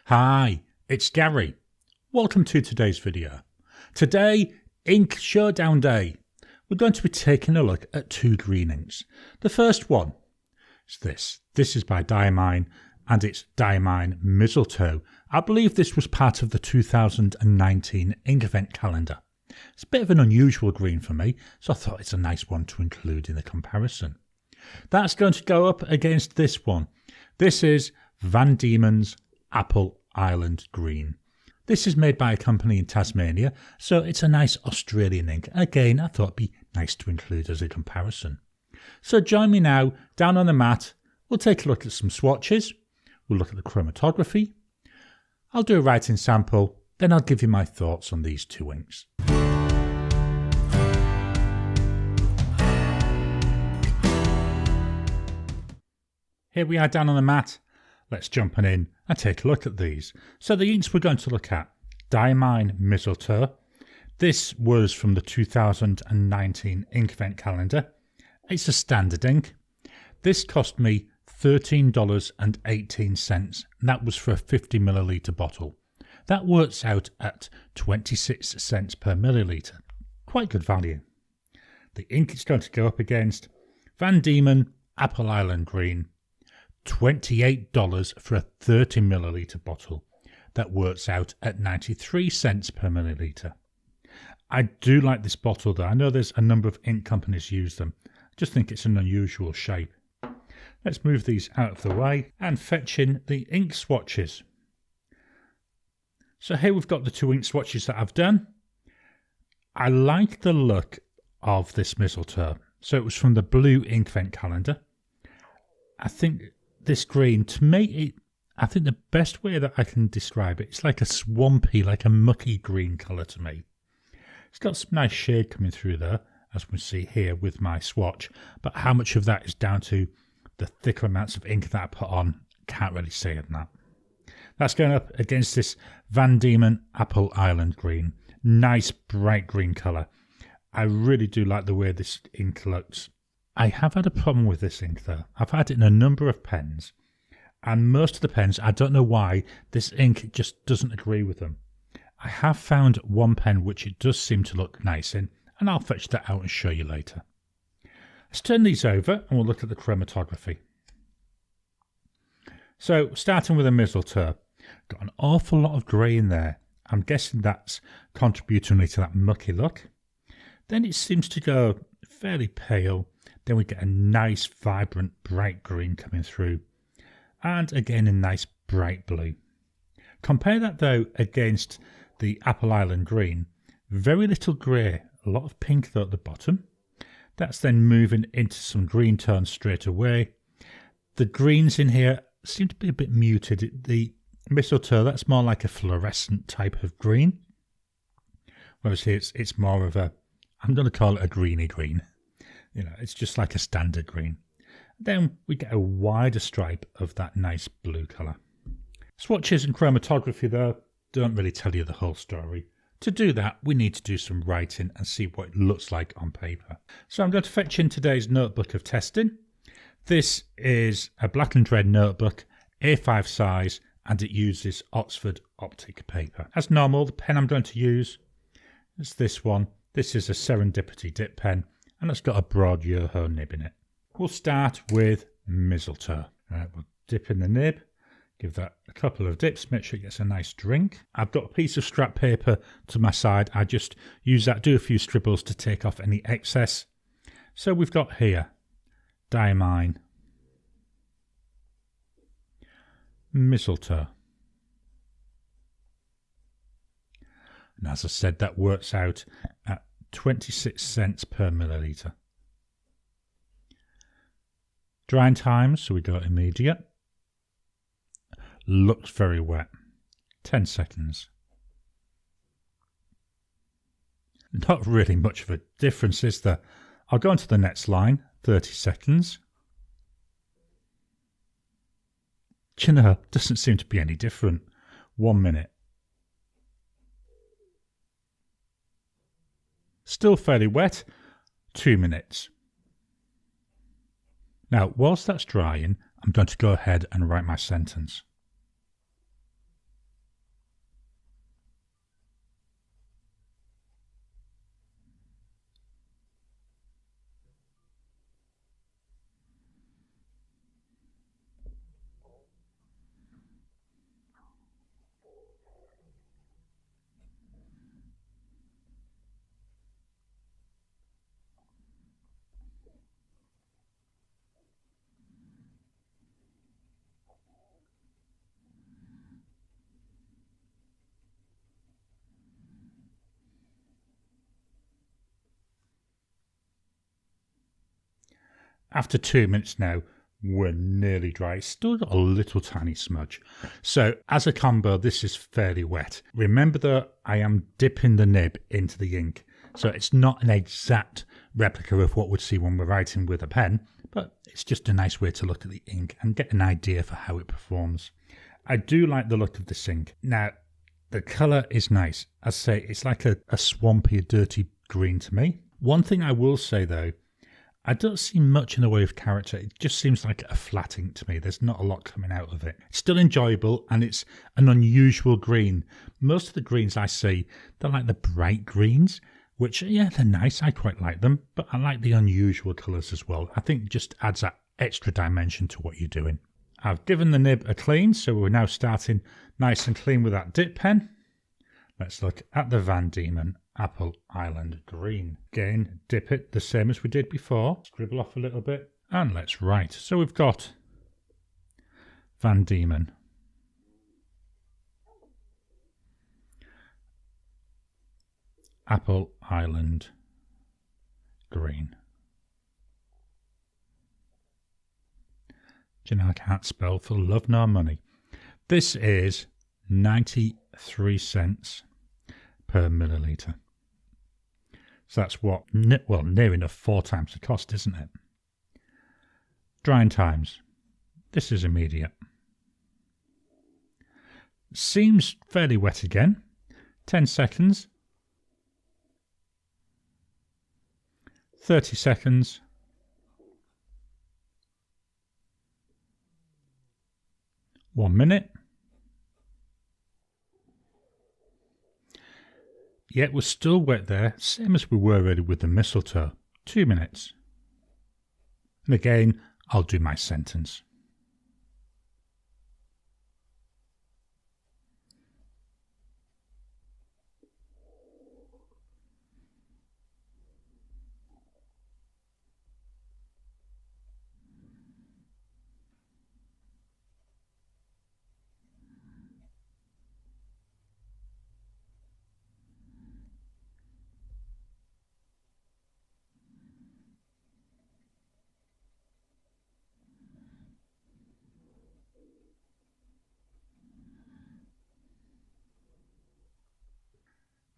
Hi, it's Gary. Welcome to today's video. Today, Ink Showdown Day. We're going to be taking a look at two green inks. The first one is this. This is by Diamine and it's Diamine Mistletoe. I believe this was part of the 2019 ink event calendar. It's a bit of an unusual green for me, so I thought it's a nice one to include in the comparison. That's going to go up against this one. This is Van Diemen's Apple Island Green. This is made by a company in Tasmania, so it's a nice Australian ink. Again, I thought it'd be nice to include as a comparison. So join me now down on the mat. We'll take a look at some swatches. We'll look at the chromatography. I'll do a writing sample, then I'll give you my thoughts on these two inks. Here we are down on the mat. Let's jump on in and take a look at these. So the inks we're going to look at, Diamine Mistletoe. This was from the 2019 ink event calendar. It's a standard ink. This cost me $13.18 and that was for a 50ml bottle. That works out at 26 cents per milliliter. Quite good value. The ink it's going to go up against, Van Diemen Apple Island Green. $28 for a 30ml bottle. That works out at 93 cents per milliliter. I do like this bottle though. I know there's a number of ink companies use them. I just think it's an unusual shape. Let's move these out of the way and fetch in the ink swatches. So here we've got the two ink swatches that I've done. I like the look of this mistletoe. So it was from the blue ink event calendar. I think this green, to me, I think the best way that I can describe it, it's like a swampy, like a mucky green colour to me. It's got some nice shade coming through there, as we see here with my swatch, but how much of that is down to the thicker amounts of ink that I put on, can't really say on that. That's going up against this Van Diemen Apple Island Green. Nice bright green colour. I really do like the way this ink looks. I have had a problem with this ink though. I've had it in a number of pens and most of the pens, I don't know why, this ink just doesn't agree with them. I have found one pen which it does seem to look nice in and I'll fetch that out and show you later. Let's turn these over and we'll look at the chromatography. So starting with a mistletoe, got an awful lot of grey in there. I'm guessing that's contributing to that mucky look. Then it seems to go fairly pale. Then we get a nice, vibrant, bright green coming through. And again, a nice, bright blue. Compare that, though, against the Apple Island Green. Very little grey. A lot of pink, though, at the bottom. That's then moving into some green tones straight away. The greens in here seem to be a bit muted. The mistletoe, that's more like a fluorescent type of green. Whereas here, it's more of a, I'm going to call it a greeny green. You know, it's just like a standard green. Then we get a wider stripe of that nice blue colour. Swatches and chromatography though don't really tell you the whole story. To do that, we need to do some writing and see what it looks like on paper. So I'm going to fetch in today's notebook of testing. This is a black and red notebook, A5 size, and it uses Oxford optic paper. As normal, the pen I'm going to use is this one. This is a Serendipity dip pen. And it's got a broad Yoho nib in it. We'll start with mistletoe. We'll dip in the nib, give that a couple of dips, make sure it gets a nice drink. I've got a piece of scrap paper to my side. I just use that, do a few scribbles to take off any excess. So we've got here Diamine Mistletoe. And as I said, that works out at 26 cents per milliliter. Drying times, so we go immediate. Looks very wet. 10 seconds. Not really much of a difference, is there? I'll go on to the next line, 30 seconds. Do you know, doesn't seem to be any different. 1 minute. Still fairly wet, 2 minutes. Now, whilst that's drying, I'm going to go ahead and write my sentence. After 2 minutes now, we're nearly dry. It's still got a little tiny smudge. So as a combo, this is fairly wet. Remember that I am dipping the nib into the ink. So it's not an exact replica of what we'd see when we're writing with a pen, but it's just a nice way to look at the ink and get an idea for how it performs. I do like the look of this ink. Now, the colour is nice. I say it's like a swampy, dirty green to me. One thing I will say though, I don't see much in the way of character. It just seems like a flat ink to me. There's not a lot coming out of it. It's still enjoyable and it's an unusual green. Most of the greens I see, they're like the bright greens, which, yeah, they're nice. I quite like them, but I like the unusual colours as well. I think it just adds that extra dimension to what you're doing. I've given the nib a clean, so we're now starting nice and clean with that dip pen. Let's look at the Van Diemen Apple Island Green. Again, dip it the same as we did before. Scribble off a little bit and let's write. So we've got Van Diemen. Apple Island Green. Do you know I can't spell for love nor money? This is 93 cents per milliliter. So that's what, well, near enough 4 times the cost, isn't it? Drying times. This is immediate. Seems fairly wet again. 10 seconds. 30 seconds. 1 minute. Yet we're still wet there, same as we were already with the mistletoe. 2 minutes. And again, I'll do my sentence.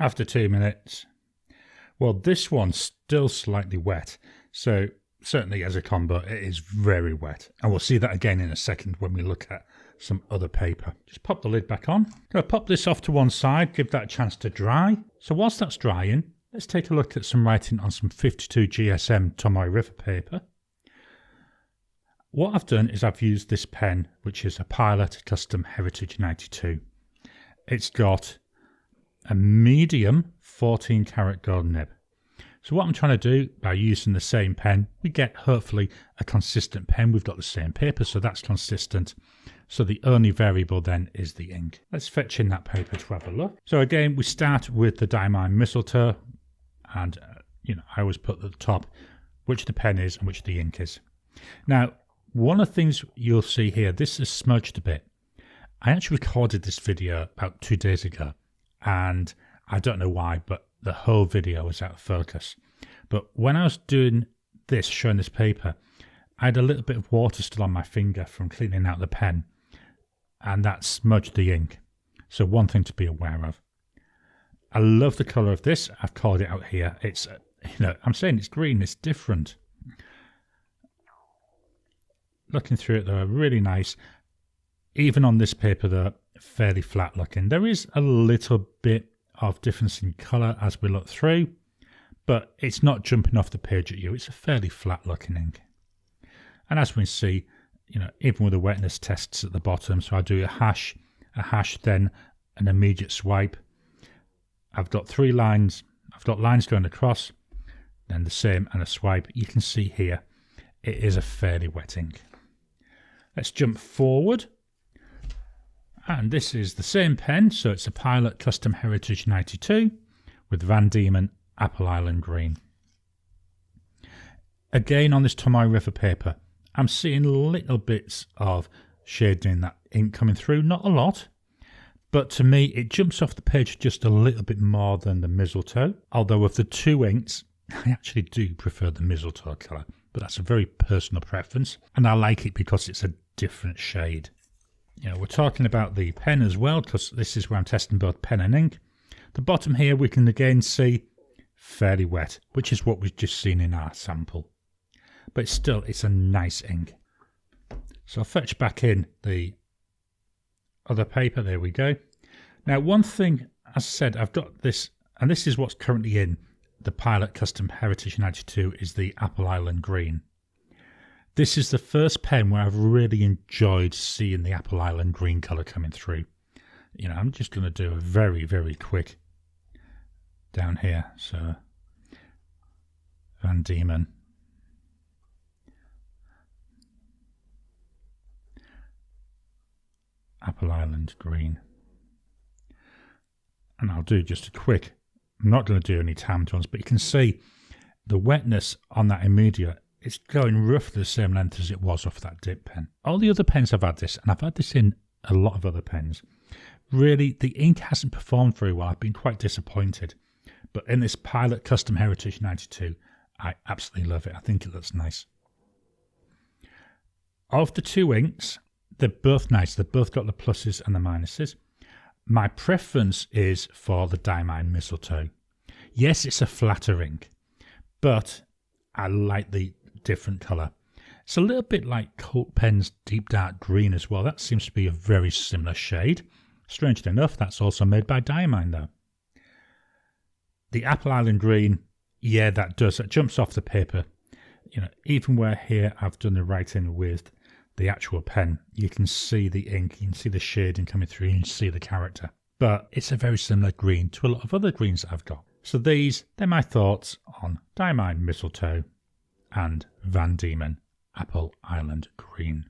After 2 minutes, well, this one's still slightly wet, so certainly as a combo it is very wet, and we'll see that again in a second when we look at some other paper. Just pop the lid back on. Gonna pop this off to one side, give that a chance to dry. So whilst that's drying, let's take a look at some writing on some 52 GSM Tomoe River paper. What I've done is I've used this pen, which is a Pilot Custom Heritage 92. It's got a medium 14 karat gold nib. So what I'm trying to do by using the same pen, we get hopefully a consistent pen. We've got the same paper, so that's consistent. So the only variable then is the ink. Let's fetch in that paper to have a look. So again, we start with the Diamine Mistletoe, and I always put at the top which the pen is and which the ink is. Now, one of the things you'll see here, this is smudged a bit. I actually recorded this video about 2 days ago, and I don't know why, but the whole video was out of focus. But when I was doing this, showing this paper, I had a little bit of water still on my finger from cleaning out the pen, and that smudged the ink. So one thing to be aware of. I love the colour of this. I've called it out here. It's, I'm saying it's green, it's different. Looking through it, they're really nice. Even on this paper, they're fairly flat looking. There is a little bit of difference in colour as we look through, but it's not jumping off the page at you. It's a fairly flat looking ink. And as we can see, even with the wetness tests at the bottom, so I do a hash, then an immediate swipe. I've got 3 lines. I've got lines going across, then the same and a swipe. You can see here, it is a fairly wet ink. Let's jump forward. And this is the same pen, so it's a Pilot Custom Heritage 92 with Van Diemen Apple Island Green. Again on this Tomoe River paper, I'm seeing little bits of shading in that ink coming through, not a lot, but to me it jumps off the page just a little bit more than the mistletoe, although of the 2 inks, I actually do prefer the mistletoe colour. but that's a very personal preference, and I like it because it's a different shade. You know, we're talking about the pen as well, because this is where I'm testing both pen and ink. The bottom here we can again see fairly wet, which is what we've just seen in our sample. But still, it's a nice ink. So I'll fetch back in the other paper. There we go. Now, one thing, as I said, I've got this, and this is what's currently in the Pilot Custom Heritage 92, is the Apple Island Green. This is the first pen where I've really enjoyed seeing the Apple Island Green colour coming through. You know, I'm just going to do a very, very quick down here. So, Van Diemen. Apple Island Green. And I'll do just a quick, I'm not going to do any timed ones, but you can see the wetness on that immediate. It's going roughly the same length as it was off that dip pen. All the other pens have had this, and I've had this in a lot of other pens. Really, the ink hasn't performed very well. I've been quite disappointed. But in this Pilot Custom Heritage 92, I absolutely love it. I think it looks nice. Of the two inks, they're both nice. They've both got the pluses and the minuses. My preference is for the Diamine Mistletoe. Yes, it's a flatter ink, but I like the different colour. It's a little bit like Colt Pen's Deep Dark Green as well. That seems to be a very similar shade. Strangely enough, that's also made by Diamine though. The Apple Island Green, yeah, that jumps off the paper. You know, even where here I've done the writing with the actual pen, you can see the ink, you can see the shading coming through, you can see the character. But it's a very similar green to a lot of other greens that I've got. So they're my thoughts on Diamine Mistletoe and Van Diemen Apple Island Green.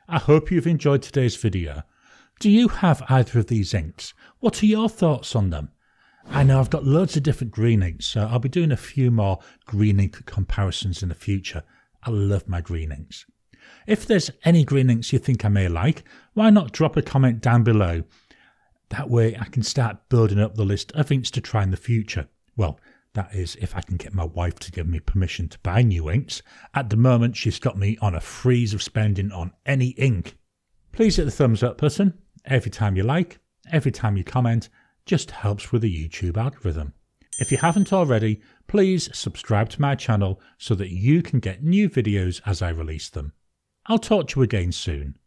I hope you've enjoyed today's video. Do you have either of these inks? What are your thoughts on them? I know I've got loads of different green inks, so I'll be doing a few more green ink comparisons in the future. I love my green inks. If there's any green inks you think I may like, why not drop a comment down below? That way I can start building up the list of inks to try in the future. Well, that is if I can get my wife to give me permission to buy new inks. At the moment, she's got me on a freeze of spending on any ink. Please hit the thumbs up button. Every time you like, every time you comment, just helps with the YouTube algorithm. If you haven't already, please subscribe to my channel so that you can get new videos as I release them. I'll talk to you again soon.